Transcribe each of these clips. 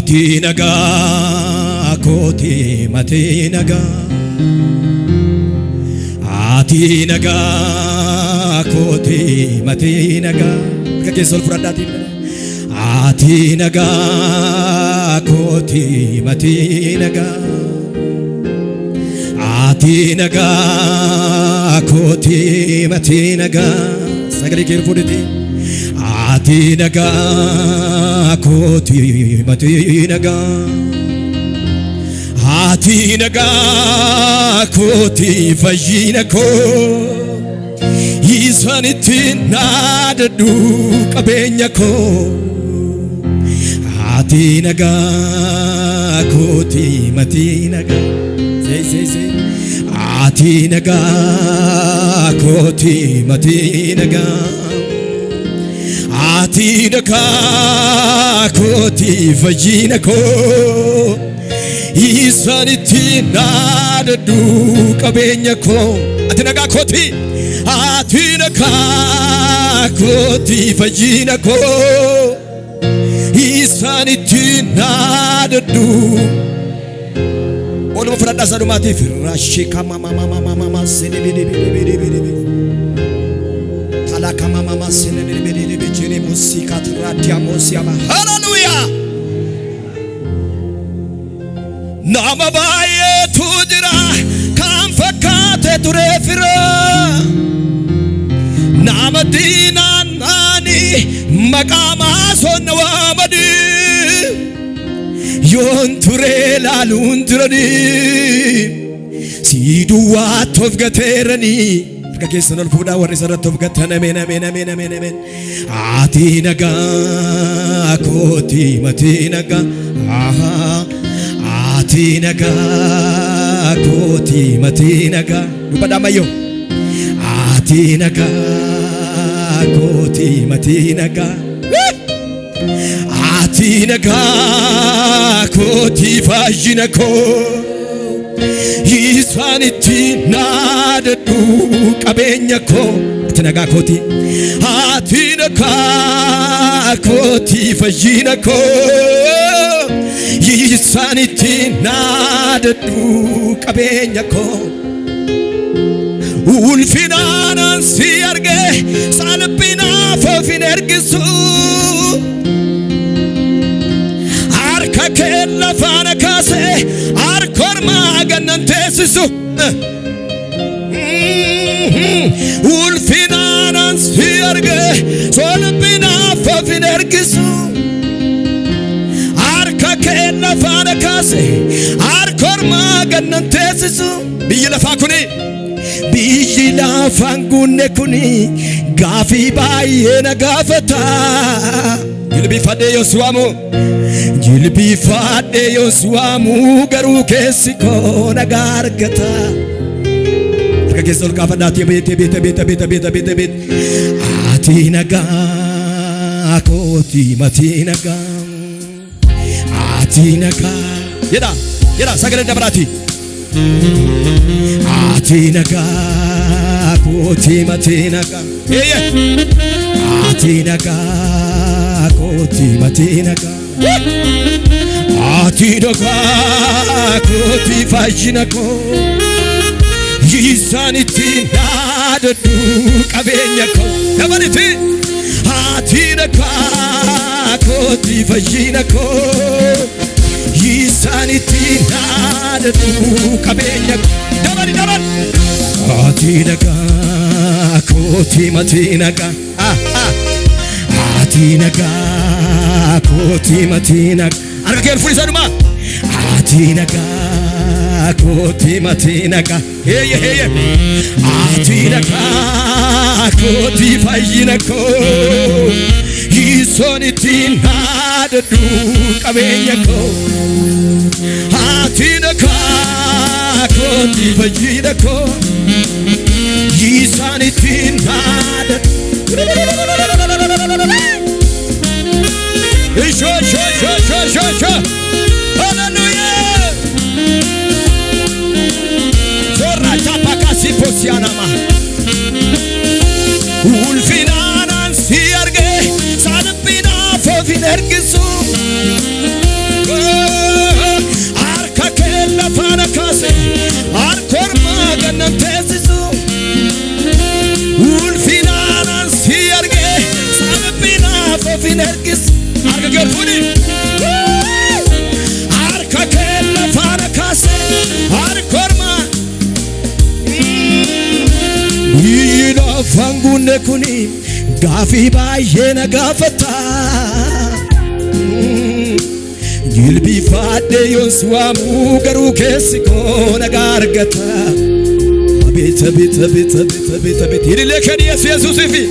Ati naga koti mati naga. Ati naga koti mati naga. Kakesol furadati. Ati naga koti mati naga. Ati naga koti mati naga. Sagari kirpuditi. Ati naga koti mati naga. Ati naga koti fajina ko. Isaniti nadadu kabenya ko. Ati naga koti mati naga. Say. Ati naga koti mati naga. Ati naga koti fajina ko. Isaniti nadadu kabenya ko. Ati naga koti. Ati naga koti fajina ko. Isaniti nadadu. Olu mafrada sadumati firashika mama senebidi. Talaka mama senebidi jini musika tratia mosiama. Hallelujah. Nama baye tujira kam fakate turefira. Nama dina nani makama sonawamadi. Yon ture lalun turani sidu watof gaterani kakesan alfuda warisaratof gatana mena. Ati naga koti mati naga. Ati naga koti mati naga. Lupa damayo. Ati naga koti mati naga. Ati naga koti fajina ko. Isaniti nadadu kabenya ko. Ati naga koti. Ati naga koti fajina ko. Isaniti nadadu kabenya ko. Ulfinanan siyarge salpina fofinergisu. Kella fana kase arkor maganan tesisu. Ulfinanan siyarge solpina fofinergisu. Arka kella fana kase arkor maganan tesisu. Biyila fakuni biyila fangune kuni gafi baye na gafata. Jilbi fade yosuamu. Jilbi fade yosuamu garu kesiko nagargata. Kakesol kafadati bete. Ati naga koti mati naga. Ati naga. Yeda sagale dabrati. Ati naga koti mati naga. Ati naga koti mati naga. Ati naga koti fajina ko. Isaniti nadadu kabenya ko. Nabariti. Ati naga koti fajina ko. Isaniti nadadu kabenya ko. Dabari. Ati naga koti mati naga. Ati naga koti mati naga. Arka kel fulisa duma. Ati naga koti mati naga. Hey. Ati naga koti fajina ko. Isoniti nadadu kabenya ko. Ati naga koti fajina ko. Isaniti nadadu. Sho. Hallelujah. Zorra chapa kasi posiana ma. Ulfinanan siyarge salpina fofinergisu. fanguunne kuni gaafii baay'ee na gaafata jilbiifadhe yoon si waamu garuu keessi koo nagaa argata abeet abeet abeet abeet abeet abeet hirilee kan Yesuusiifi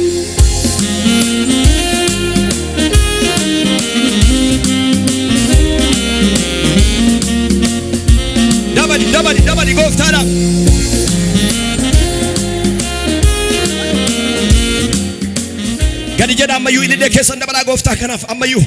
dabali gooftaadhaaf gadi jedha ammayyuu ilillee keessan dabalaa gooftaa kanaaf ammayyuu